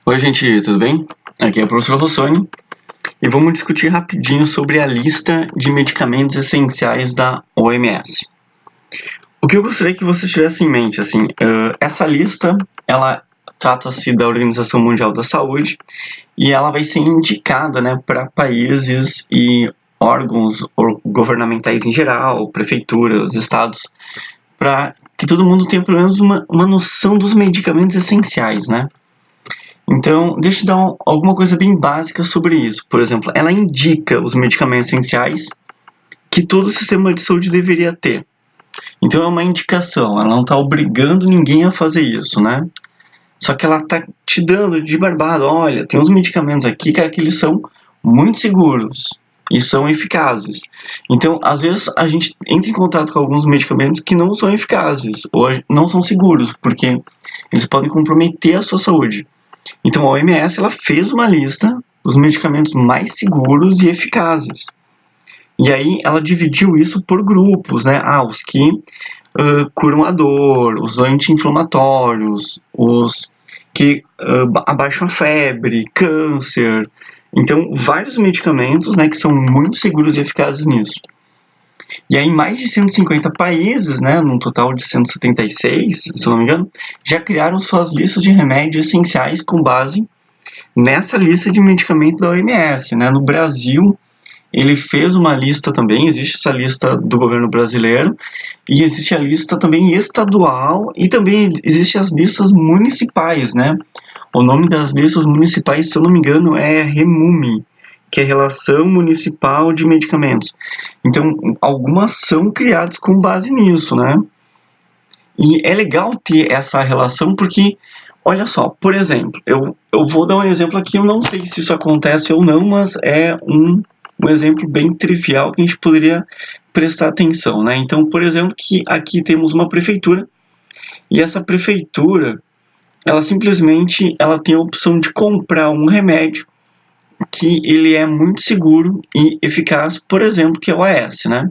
Oi, gente, tudo bem? Aqui é o professor Rossoni e vamos discutir rapidinho sobre a lista de medicamentos essenciais da OMS. O que eu gostaria que vocês tivessem em mente, essa lista, ela trata-se da Organização Mundial da Saúde e ela vai ser indicada, né, para países e órgãos governamentais em geral, prefeituras, estados, para que todo mundo tenha pelo menos uma noção dos medicamentos essenciais, né? Então, deixa eu dar alguma coisa bem básica sobre isso. Por exemplo, ela indica os medicamentos essenciais que todo sistema de saúde deveria ter. Então, é uma indicação, ela não está obrigando ninguém a fazer isso, né? Só que ela está te dando de barbado, olha, tem uns medicamentos aqui, cara, que eles são muito seguros e são eficazes. Então, às vezes, a gente entra em contato com alguns medicamentos que não são eficazes ou não são seguros, porque eles podem comprometer a sua saúde. Então a OMS ela fez uma lista dos medicamentos mais seguros e eficazes. E aí ela dividiu isso por grupos, né? Os que curam a dor, os anti-inflamatórios, os que abaixam a febre, câncer. Então, vários medicamentos, né, que são muito seguros e eficazes nisso. E aí, mais de 150 países, né, num total de 176, se eu não me engano, já criaram suas listas de remédios essenciais com base nessa lista de medicamentos da OMS, né? No Brasil, ele fez uma lista também, existe essa lista do governo brasileiro, e existe a lista também estadual, e também existem as listas municipais, né? O nome das listas municipais, se eu não me engano, é REMUME, que é Relação Municipal de Medicamentos. Então, algumas são criadas com base nisso, né? E é legal ter essa relação porque, olha só, por exemplo, eu vou dar um exemplo aqui, eu não sei se isso acontece ou não, mas é um exemplo bem trivial que a gente poderia prestar atenção, né? Então, por exemplo, que aqui temos uma prefeitura e essa prefeitura, ela simplesmente ela tem a opção de comprar um remédio que ele é muito seguro e eficaz, por exemplo, que é o AS, né?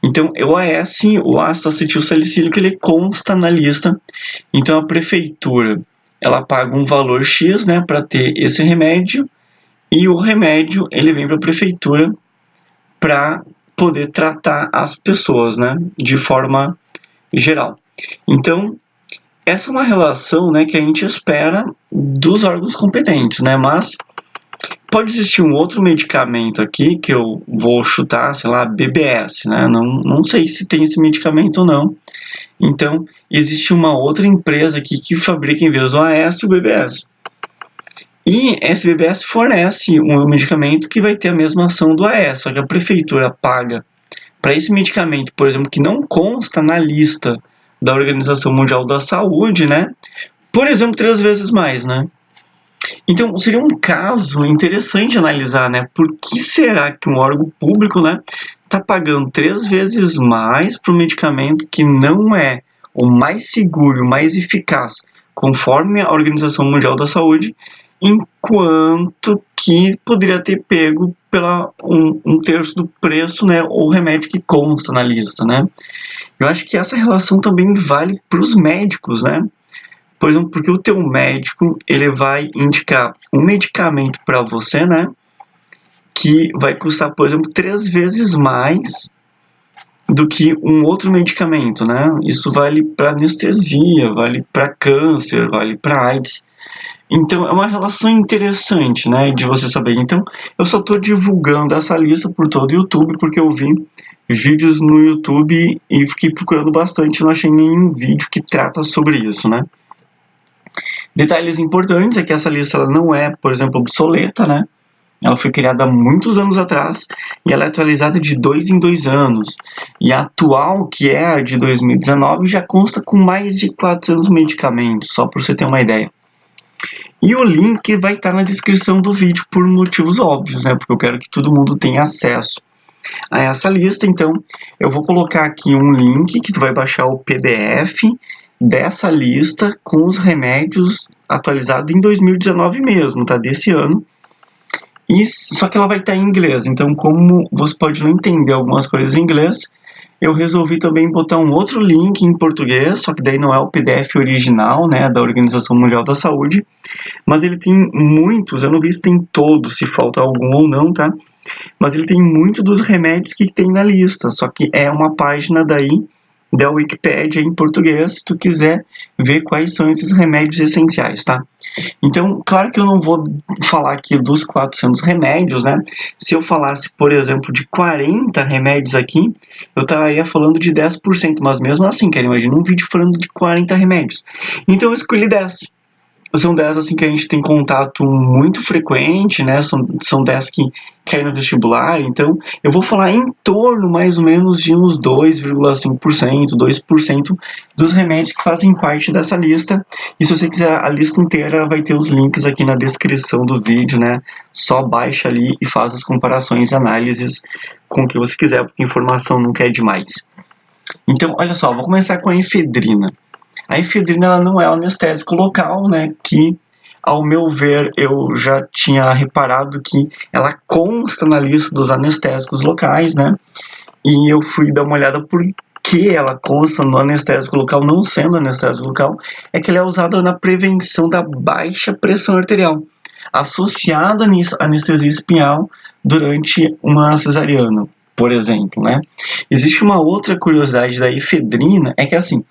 Então, o AS, o ácido acetil salicílico, ele consta na lista. Então, a prefeitura, ela paga um valor X, né, para ter esse remédio, e o remédio, ele vem para a prefeitura para poder tratar as pessoas, né, de forma geral. Então, essa é uma relação, né, que a gente espera dos órgãos competentes, né, mas pode existir um outro medicamento aqui que eu vou chutar, sei lá, BBS, né? Não sei se tem esse medicamento ou não. Então, existe uma outra empresa aqui que fabrica em vez do AS o BBS. E esse BBS fornece um medicamento que vai ter a mesma ação do AS, só que a prefeitura paga para esse medicamento, por exemplo, que não consta na lista da Organização Mundial da Saúde, né? Por exemplo, 3 vezes mais, né? Então, seria um caso interessante analisar, né? Por que será que um órgão público, né, está pagando 3 vezes mais para um medicamento que não é o mais seguro, o mais eficaz, conforme a Organização Mundial da Saúde, enquanto que poderia ter pego pela um terço do preço, né, o remédio que consta na lista, né? Eu acho que essa relação também vale para os médicos, né? Por exemplo, porque o teu médico, ele vai indicar um medicamento para você, né? Que vai custar, por exemplo, 3 vezes mais do que um outro medicamento, né? Isso vale para anestesia, vale para câncer, vale para AIDS. Então, é uma relação interessante, né? De você saber. Então, eu só estou divulgando essa lista por todo o YouTube, porque eu vi vídeos no YouTube e fiquei procurando bastante, não achei nenhum vídeo que trata sobre isso, né? Detalhes importantes é que essa lista ela não é, por exemplo, obsoleta, né? Ela foi criada há muitos anos atrás e ela é atualizada de 2 em 2 anos. E a atual, que é a de 2019, já consta com mais de 400 medicamentos, só para você ter uma ideia. E o link vai estar na descrição do vídeo por motivos óbvios, né? Porque eu quero que todo mundo tenha acesso a essa lista. Então, eu vou colocar aqui um link que tu vai baixar o PDF dessa lista com os remédios atualizados em 2019 mesmo, tá? Desse ano. Só que ela vai estar em inglês, então como você pode não entender algumas coisas em inglês, eu resolvi também botar um outro link em português, só que daí não é o PDF original, né, da Organização Mundial da Saúde, mas ele tem muitos, eu não vi se tem todos, se falta algum ou não, tá? Mas ele tem muito dos remédios que tem na lista, só que é uma página daí da Wikipédia em português, se tu quiser ver quais são esses remédios essenciais, tá? Então, claro que eu não vou falar aqui dos 400 remédios, né? Se eu falasse, por exemplo, de 40 remédios aqui, eu estaria falando de 10%, mas mesmo assim, cara, imagina um vídeo falando de 40 remédios. Então eu escolhi 10. São 10 assim que a gente tem contato muito frequente, né? São 10 que caem no vestibular, então eu vou falar em torno mais ou menos de uns 2,5%, 2% dos remédios que fazem parte dessa lista. E se você quiser a lista inteira, vai ter os links aqui na descrição do vídeo, né? Só baixa ali e faz as comparações e análises com o que você quiser, porque informação nunca é demais. Então, olha só, vou começar com a efedrina. A efedrina ela não é um anestésico local, né? Que, ao meu ver, eu já tinha reparado que ela consta na lista dos anestésicos locais, né? E eu fui dar uma olhada por que ela consta no anestésico local, não sendo anestésico local, é que ela é usada na prevenção da baixa pressão arterial, associada à anestesia espinhal durante uma cesariana, por exemplo, né? Existe uma outra curiosidade da efedrina, é que assim,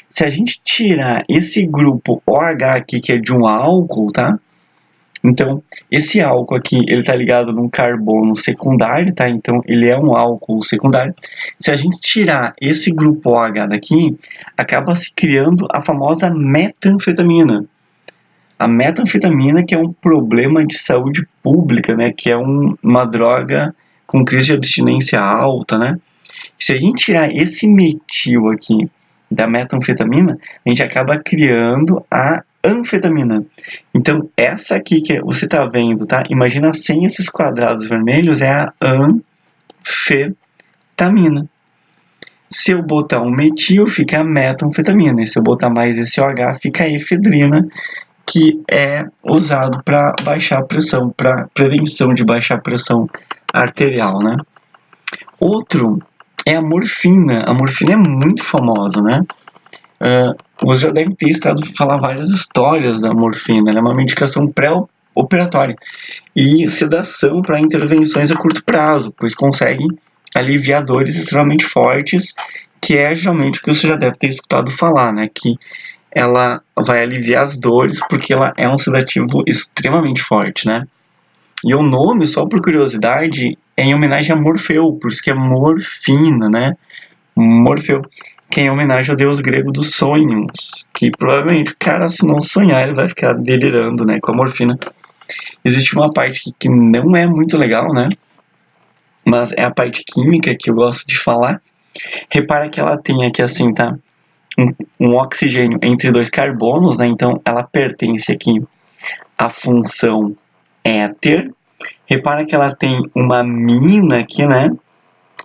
se a gente tirar esse grupo OH aqui, que é de um álcool, tá? Então, esse álcool aqui, ele tá ligado num carbono secundário, tá? Então, ele é um álcool secundário. Se a gente tirar esse grupo OH daqui, acaba se criando a famosa metanfetamina. A metanfetamina, que é um problema de saúde pública, né? Que é uma droga com crise de abstinência alta, né? Se a gente tirar esse metil aqui da metanfetamina, a gente acaba criando a anfetamina. Então, essa aqui que você está vendo, tá? Imagina sem esses quadrados vermelhos, é a anfetamina. Se eu botar um metil, fica a metanfetamina. E se eu botar mais esse OH, fica a efedrina, que é usado para baixar a pressão, para prevenção de baixar a pressão arterial, né? Outro é a morfina. A morfina é muito famosa, né? Você já deve ter estado falar várias histórias da morfina. Ela é uma medicação pré-operatória e sedação para intervenções a curto prazo, pois consegue aliviar dores extremamente fortes, que é geralmente o que você já deve ter escutado falar, né? Que ela vai aliviar as dores porque ela é um sedativo extremamente forte, né? E o nome, só por curiosidade, é em homenagem a Morfeu, por isso que é morfina, né? Morfeu, que é em homenagem ao deus grego dos sonhos, que provavelmente o cara, se não sonhar, ele vai ficar delirando, né, com a morfina. Existe uma parte que não é muito legal, né, mas é a parte química que eu gosto de falar. Repara que ela tem aqui assim, tá, um oxigênio entre dois carbonos, né, então ela pertence aqui à função éter. Repara que ela tem uma mina aqui, né,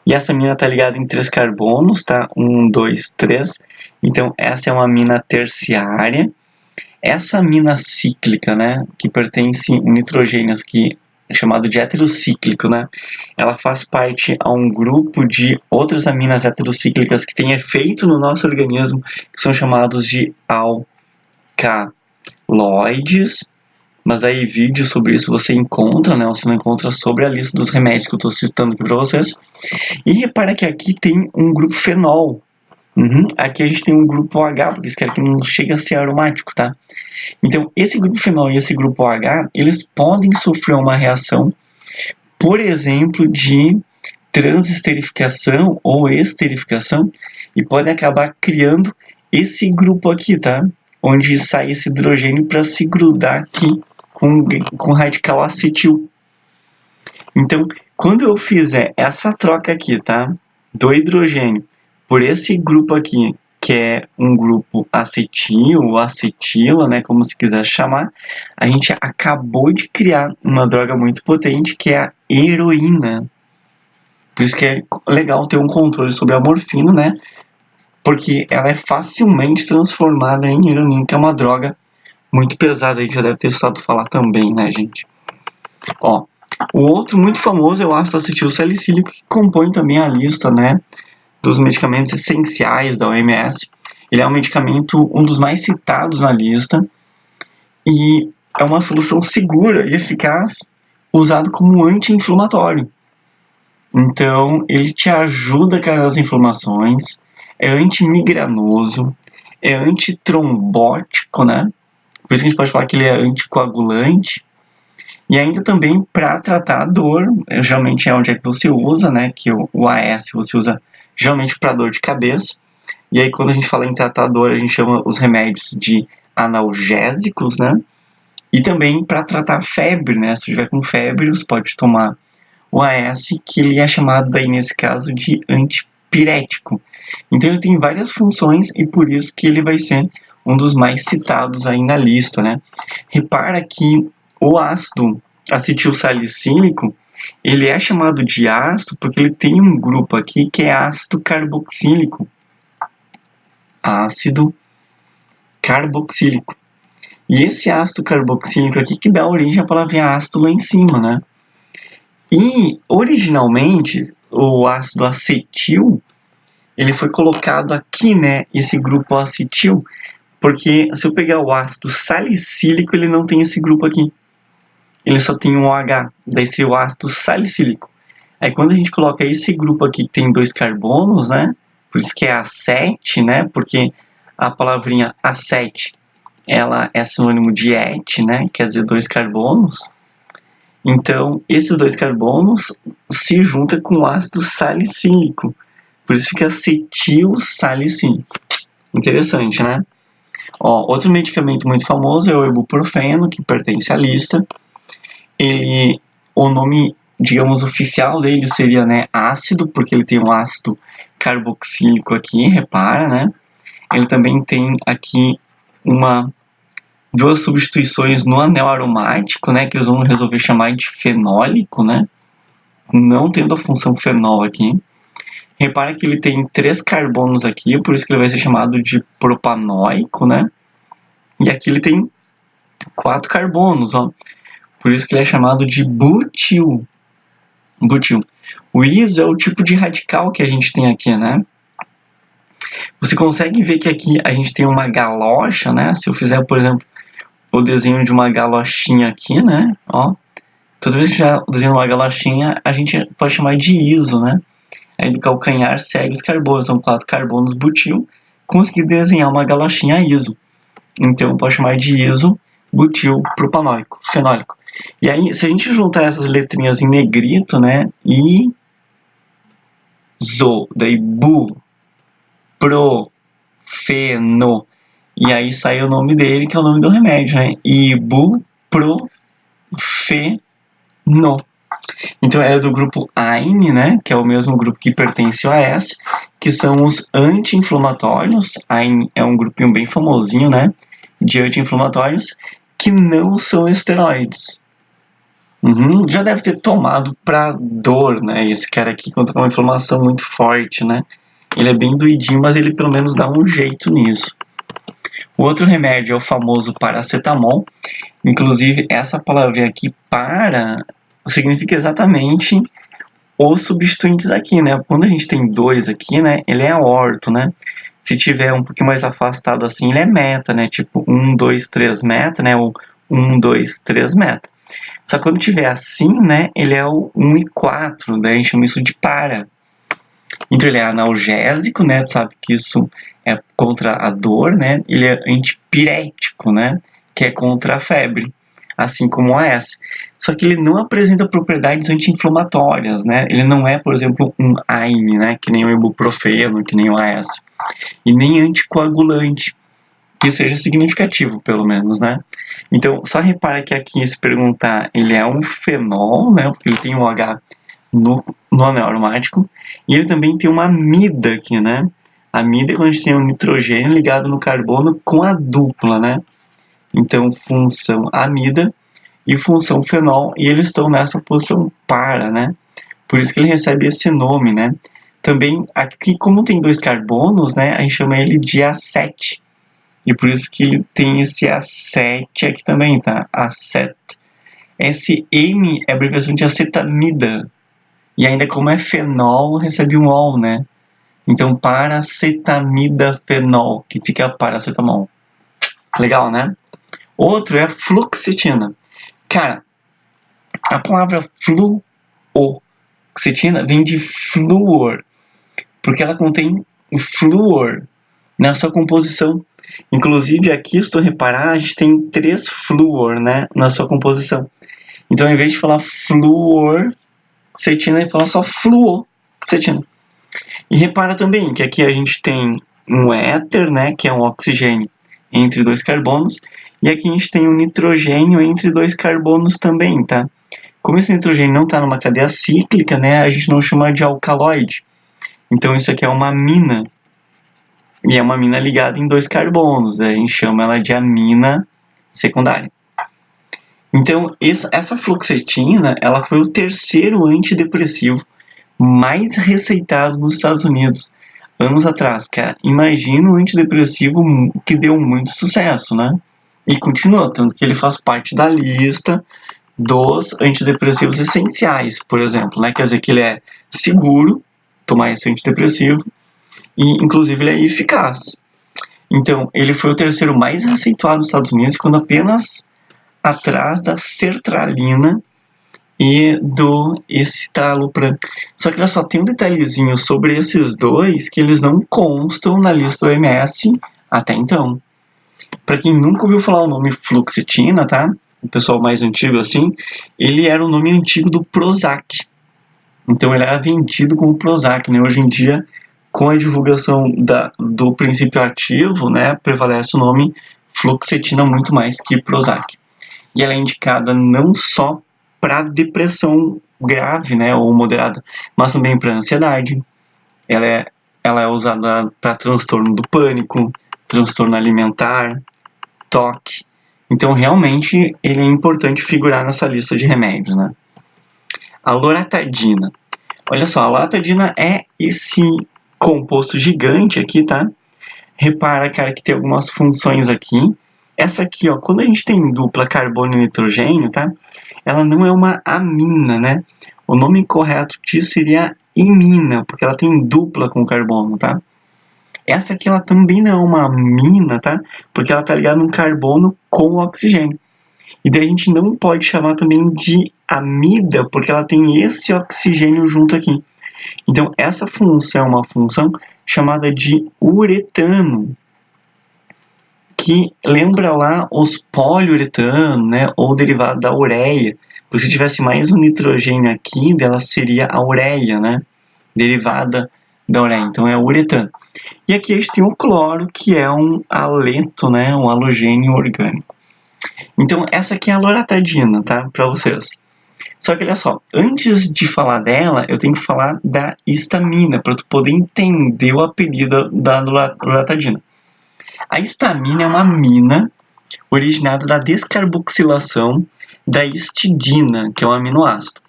e essa mina está ligada em 3 carbonos, tá? 1, 2, 3. Então, essa é uma mina terciária. Essa mina cíclica, né? Que pertence a um nitrogênio aqui, chamado de heterocíclico, né? Ela faz parte a um grupo de outras aminas heterocíclicas que têm efeito no nosso organismo, que são chamados de alcaloides. Mas aí vídeos sobre isso você encontra, né? Você não encontra sobre a lista dos remédios que eu estou citando aqui para vocês. E repara que aqui tem um grupo fenol. Aqui a gente tem um grupo OH, porque isso quer que não chega a ser aromático, tá? Então, esse grupo fenol e esse grupo OH, eles podem sofrer uma reação, por exemplo, de transesterificação ou esterificação, e podem acabar criando esse grupo aqui, tá? Onde sai esse hidrogênio para se grudar aqui com o radical acetil. Então, quando eu fizer essa troca aqui, tá? Do hidrogênio por esse grupo aqui, que é um grupo acetil ou acetila, né? Como se quiser chamar, a gente acabou de criar uma droga muito potente, que é a heroína. Por isso que é legal ter um controle sobre a morfina, né? Porque ela é facilmente transformada em heroína, que é uma droga muito pesada, a gente já deve ter escutado falar também, né, gente? Ó, o outro muito famoso é o ácido acetilsalicílico, que compõe também a lista, né, dos medicamentos essenciais da OMS. Ele é um medicamento, um dos mais citados na lista, e é uma solução segura e eficaz, usado como anti-inflamatório. Então, ele te ajuda com as inflamações, é antimigranoso, é antitrombótico, né? Por isso que a gente pode falar que ele é anticoagulante. E ainda também para tratar a dor, geralmente é onde é que você usa, né? Que o AS você usa geralmente para dor de cabeça. E aí quando a gente fala em tratar a dor, a gente chama os remédios de analgésicos, né? E também para tratar a febre, né? Se tiver com febre, você pode tomar o AS, que ele é chamado daí nesse caso de antipirético. Então ele tem várias funções e por isso que ele vai ser um dos mais citados aí na lista, né? Repara que o ácido acetilsalicílico, ele é chamado de ácido porque ele tem um grupo aqui que é ácido carboxílico. Ácido carboxílico. E esse ácido carboxílico aqui que dá origem à palavrinha ácido lá em cima, né? E, originalmente, o ácido acetil, ele foi colocado aqui, né? Esse grupo acetil, porque se eu pegar o ácido salicílico, ele não tem esse grupo aqui. Ele só tem um OH, daí seria o ácido salicílico. Aí quando a gente coloca esse grupo aqui que tem 2 carbonos, né? Por isso que é acete, né? Porque a palavrinha acete, ela é sinônimo de et, né? Quer dizer 2 carbonos. Então, esses 2 carbonos se juntam com o ácido salicílico. Por isso fica acetilsalicílico. Interessante, né? Ó, outro medicamento muito famoso é o ibuprofeno, que pertence à lista. O nome, digamos, oficial dele seria, né, ácido, porque ele tem um ácido carboxílico aqui, repara, né? Ele também tem aqui duas substituições no anel aromático, né, que eles vão resolver chamar de fenólico, né, não tendo a função fenol aqui. Repara que ele tem 3 carbonos aqui, por isso que ele vai ser chamado de propanóico, né, e aqui ele tem 4 carbonos, ó, por isso que ele é chamado de butil. O iso é o tipo de radical que a gente tem aqui, né. Você consegue ver que aqui a gente tem uma galocha, né, se eu fizer, por exemplo, o desenho de uma galochinha aqui, né, ó, toda vez que já desenho uma galochinha, a gente pode chamar de iso, né? Aí do calcanhar segue os carbonos, são 4 carbonos butil, consegui desenhar uma galochinha iso. Então pode chamar de iso, butil, propanóico, fenólico. E aí, se a gente juntar essas letrinhas em negrito, né? Daí bu, pro, feno. E aí sai o nome dele, que é o nome do remédio, né? Ibuprofeno. Então é do grupo AINE, né, que é o mesmo grupo que pertence ao AS, que são os anti-inflamatórios. AINE é um grupinho bem famosinho, né, de anti-inflamatórios, que não são esteroides. Já deve ter tomado pra dor, né, esse cara aqui contra uma inflamação muito forte, né. Ele é bem doidinho, mas ele pelo menos dá um jeito nisso. O outro remédio é o famoso paracetamol. Inclusive, essa palavrinha aqui, para, significa exatamente os substituintes aqui, né? Quando a gente tem 2 aqui, né? Ele é orto, né? Se tiver um pouquinho mais afastado assim, ele é meta, né? Tipo 1, 2, 3 meta, né? Ou 1, 2, 3 meta. Só que quando tiver assim, né? Ele é o 1 e 4, daí a gente chama isso de para. Então ele é analgésico, né? Tu sabe que isso é contra a dor, né? Ele é antipirético, né? Que é contra a febre, assim como o AS. Só que ele não apresenta propriedades anti-inflamatórias, né? Ele não é, por exemplo, um AINE, né? Que nem o ibuprofeno, que nem o AS. E nem anticoagulante, que seja significativo, pelo menos, né? Então, só repara que aqui, se perguntar, ele é um fenol, né? Porque ele tem um H no anel aromático. E ele também tem uma amida aqui, né? A amida é quando a gente tem um nitrogênio ligado no carbono com a dupla, né? Então, função amida e função fenol, e eles estão nessa posição para, né? Por isso que ele recebe esse nome, né? Também, aqui, como tem 2 carbonos, né? A gente chama ele de acete. E por isso que ele tem esse acete aqui também, tá? Acet. Esse M é a abreviação de acetamida. E ainda como é fenol, recebe um ol, né? Então, paracetamidafenol, que fica paracetamol. Legal, né? Outro é a fluoxetina. Cara, a palavra fluoxetina vem de flúor, porque ela contém o flúor na sua composição. Inclusive, aqui, se tu reparar, a gente tem 3 flúor, né, na sua composição. Então, ao invés de falar fluorcetina, ele fala só fluoxetina. E repara também que aqui a gente tem um éter, né, que é um oxigênio entre 2 carbonos, e aqui a gente tem um nitrogênio entre 2 carbonos também, tá? Como esse nitrogênio não está numa cadeia cíclica, né, a gente não chama de alcaloide. Então isso aqui é uma amina, e é uma amina ligada em 2 carbonos, a gente chama ela de amina secundária. Então essa fluoxetina, ela foi o terceiro antidepressivo mais receitado nos Estados Unidos anos atrás, cara. Imagina um antidepressivo que deu muito sucesso, né? E continua, tanto que ele faz parte da lista dos antidepressivos essenciais, por exemplo, né? Quer dizer que ele é seguro tomar esse antidepressivo e, inclusive, ele é eficaz. Então, ele foi o terceiro mais receituado nos Estados Unidos, ficando apenas atrás da sertralina e do escitalopram. Só que olha só, tem um detalhezinho sobre esses dois que eles não constam na lista do OMS até então. Para quem nunca ouviu falar o nome fluoxetina, tá? O pessoal mais antigo assim, ele era o nome antigo do Prozac. Então ele era vendido como Prozac, né? Hoje em dia, com a divulgação do princípio ativo, né, prevalece o nome fluoxetina muito mais que Prozac. E ela é indicada não só para depressão grave, né, ou moderada, mas também para ansiedade. Ela é usada para transtorno do pânico, transtorno alimentar, toque. Então, realmente, ele é importante figurar nessa lista de remédios, né? A loratadina. Olha só, a loratadina é esse composto gigante aqui, tá? Repara, cara, que tem algumas funções aqui. Essa aqui, ó, quando a gente tem dupla carbono e nitrogênio, tá? Ela não é uma amina, né? O nome correto disso seria imina, porque ela tem dupla com carbono, tá? Essa aqui, ela também não é uma amina, tá? Porque ela tá ligada num carbono com oxigênio. E daí a gente não pode chamar também de amida, porque ela tem esse oxigênio junto aqui. Então, essa função é uma função chamada de uretano, que lembra lá os poliuretano, né, ou derivado da ureia. Porque se tivesse mais um nitrogênio aqui, dela seria a ureia, né, derivada da ureia. Então é uretano. E aqui a gente tem o cloro, que é um haleto, né, um halogênio orgânico. Então essa aqui é a loratadina, tá, para vocês. Só que olha só, antes de falar dela, eu tenho que falar da histamina, para tu poder entender o apelido da loratadina. A histamina é uma amina originada da descarboxilação da histidina, que é um aminoácido.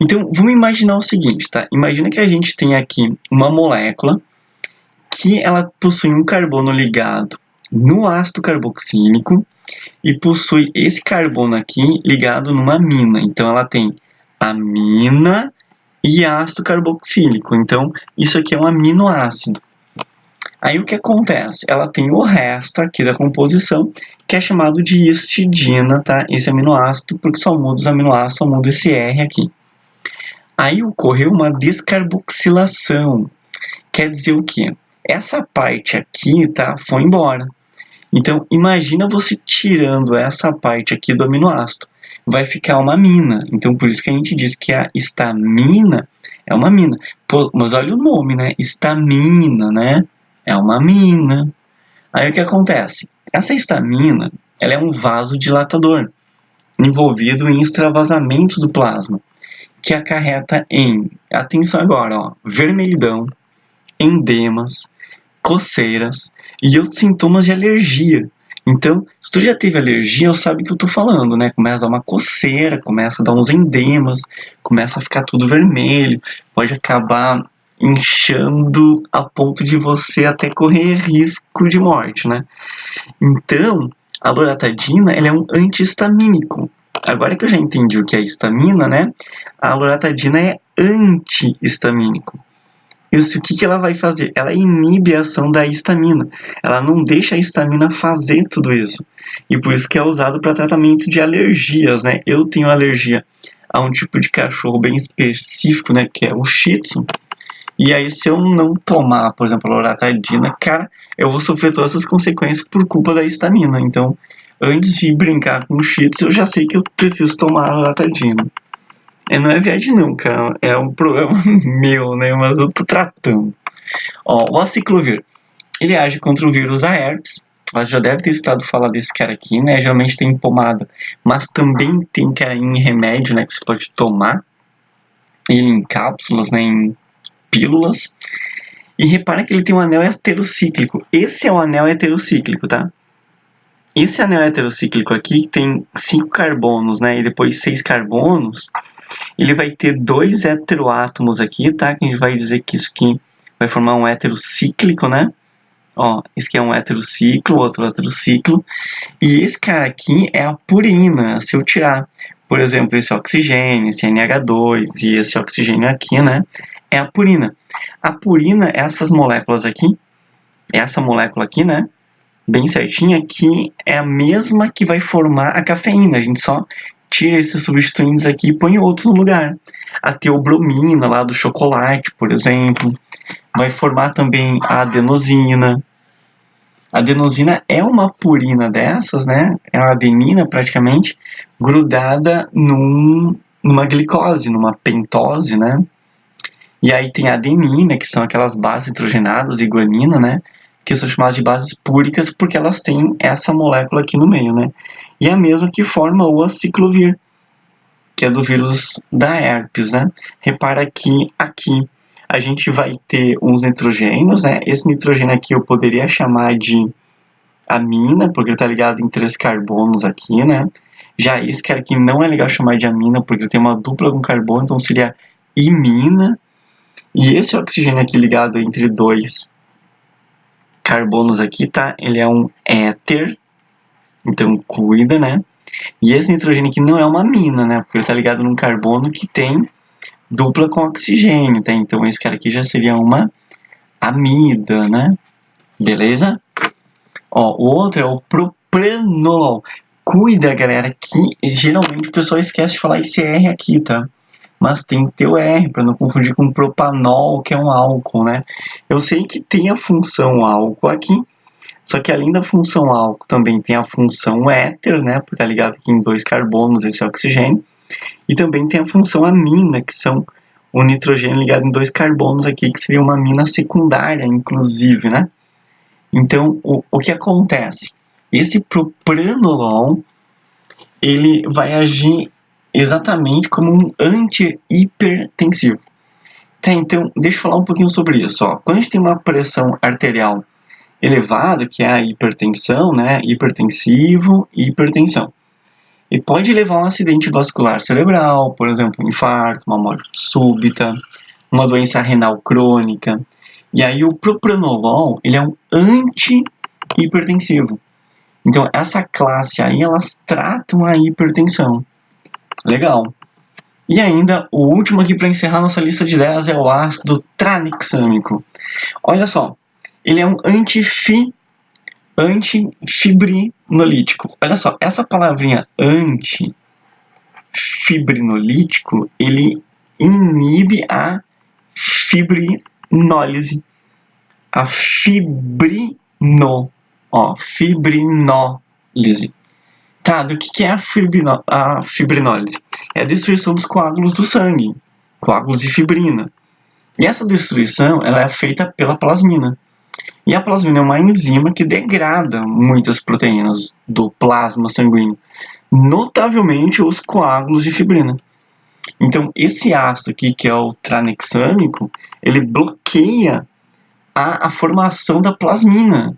Então, vamos imaginar o seguinte, tá? Imagina que a gente tem aqui uma molécula que ela possui um carbono ligado no ácido carboxílico e possui esse carbono aqui ligado numa amina. Então, ela tem amina e ácido carboxílico. Então, isso aqui é um aminoácido. Aí o que acontece? Ela tem o resto aqui da composição, que é chamado de histidina, tá? Esse aminoácido, porque só muda os aminoácidos, só muda esse R aqui. Aí ocorreu uma descarboxilação. Quer dizer o quê? Essa parte aqui, tá? Foi embora. Então, imagina você tirando essa parte aqui do aminoácido. Vai ficar uma amina. Então, por isso que a gente diz que a histamina é uma amina. Pô, mas olha o nome, né? Histamina, né? É uma amina. Aí o que acontece? Essa histamina, ela é um vasodilatador envolvido em extravasamento do plasma, que acarreta em, atenção agora, ó, vermelhidão, endemas, coceiras e outros sintomas de alergia. Então, se tu já teve alergia, eu sabe o que eu tô falando, né? Começa a dar uma coceira, começa a dar uns endemas, começa a ficar tudo vermelho, pode acabar inchando a ponto de você até correr risco de morte, né? Então, a loratadina, ela é um antihistamínico. Agora que eu já entendi o que é histamina, né? A loratadina é antihistamínico. Isso, o que ela vai fazer? Ela inibe a ação da histamina. Ela não deixa a histamina fazer tudo isso. E por isso que é usado para tratamento de alergias, né? Eu tenho alergia a um tipo de cachorro bem específico, né? Que é o Shih Tzu. E aí, se eu não tomar, por exemplo, a loratadina, cara, eu vou sofrer todas essas consequências por culpa da histamina. Então, antes de brincar com o Shih Tzu, eu já sei que eu preciso tomar a loratadina. Não é viagem não, cara. É um problema meu, né? Mas eu tô tratando. Ó, o aciclovir, ele age contra o vírus da herpes. Você já deve ter estado falar desse cara aqui, né? Geralmente tem em pomada, mas também tem cara em remédio, né? Que você pode tomar. Ele em cápsulas, né? Em pílulas. E repara que ele tem um anel heterocíclico. Esse é o anel heterocíclico, tá? Esse anel heterocíclico aqui tem 5 carbonos, né? E depois 6 carbonos. Ele vai ter 2 heteroátomos aqui, tá? Que a gente vai dizer que isso aqui vai formar um heterocíclico, né? Ó, esse aqui é um heterociclo, outro heterociclo. E esse cara aqui é a purina. Se eu tirar, por exemplo, esse oxigênio, esse NH2 e esse oxigênio aqui, né? É a purina. A purina é essas moléculas aqui. Essa molécula aqui, né? Bem certinha, que é a mesma que vai formar a cafeína. A gente só tira esses substituintes aqui e põe outros no lugar. A teobromina lá do chocolate, por exemplo. Vai formar também a adenosina. A adenosina é uma purina dessas, né? É uma adenina praticamente grudada numa glicose, numa pentose, né? E aí tem a adenina, que são aquelas bases hidrogenadas, e guanina, né? Que são chamadas de bases púricas porque elas têm essa molécula aqui no meio, né? E é a mesma que forma o aciclovir, que é do vírus da herpes, né? Repara que aqui a gente vai ter uns nitrogênios, né? Esse nitrogênio aqui eu poderia chamar de amina, porque ele está ligado em 3 carbonos aqui, né? Já esse cara aqui não é legal chamar de amina, porque ele tem uma dupla com carbono, então seria imina. E esse oxigênio aqui ligado entre 2 carbonos aqui, tá? Ele é um éter, então cuida, né? E esse nitrogênio aqui não é uma amina, né? Porque ele está ligado num carbono que tem dupla com oxigênio, tá? Então esse cara aqui já seria uma amida, né? Beleza? Ó, o outro é o propranolol. Cuida, galera, que geralmente o pessoal esquece de falar esse R aqui, tá? Mas tem que ter o R, para não confundir com propanol, que é um álcool, né? Eu sei que tem a função álcool aqui, só que além da função álcool também tem a função éter, né? Porque tá ligado aqui em 2 carbonos, esse oxigênio. E também tem a função amina, que são o nitrogênio ligado em 2 carbonos aqui, que seria uma amina secundária, inclusive, né? Então, o que acontece? Esse propranolol, ele vai agir exatamente como um anti-hipertensivo. Tá, então, deixa eu falar um pouquinho sobre isso. Ó. Quando a gente tem uma pressão arterial elevada, que é a hipertensão, né? Hipertensivo e hipertensão. E pode levar a um acidente vascular cerebral, por exemplo, um infarto, uma morte súbita, uma doença renal crônica. E aí o propranolol, ele é um anti-hipertensivo. Então, essa classe aí, elas tratam a hipertensão. Legal. E ainda, o último aqui para encerrar nossa lista de 10 é o ácido tranexâmico. Olha só, ele é um antifibrinolítico. Olha só, essa palavrinha antifibrinolítico, ele inibe a fibrinólise. A fibrinólise. Tá, do que é a fibrinólise? É a destruição dos coágulos do sangue, coágulos de fibrina. E essa destruição, ela é feita pela plasmina. E a plasmina é uma enzima que degrada muitas proteínas do plasma sanguíneo, notavelmente os coágulos de fibrina. Então, esse ácido aqui, que é o tranexâmico, ele bloqueia a formação da plasmina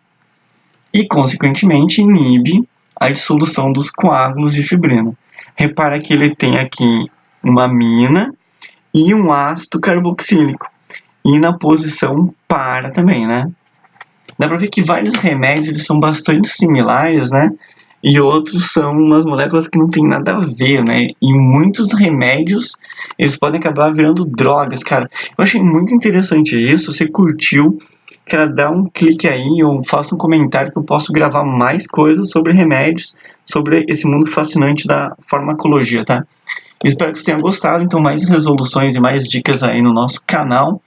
e, consequentemente, inibe a dissolução dos coágulos de fibrina. Repara que ele tem aqui uma amina e um ácido carboxílico. E na posição para também, né? Dá pra ver que vários remédios eles são bastante similares, né? e outros são umas moléculas que não tem nada a ver, né? E muitos remédios, eles podem acabar virando drogas, cara. Eu achei muito interessante isso. Você curtiu? Cara, dá um clique aí ou faça um comentário que eu posso gravar mais coisas sobre remédios, sobre esse mundo fascinante da farmacologia, tá? Espero que você tenha gostado. Então, mais resoluções e mais dicas aí no nosso canal.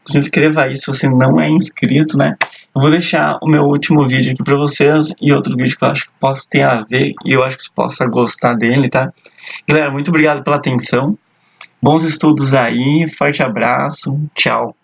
Se inscreva aí se você não é inscrito, né? Eu vou deixar o meu último vídeo aqui pra vocês e outro vídeo que eu acho que possa ter a ver e eu acho que você possa gostar dele, tá? Galera, muito obrigado pela atenção. Bons estudos aí, forte abraço, tchau.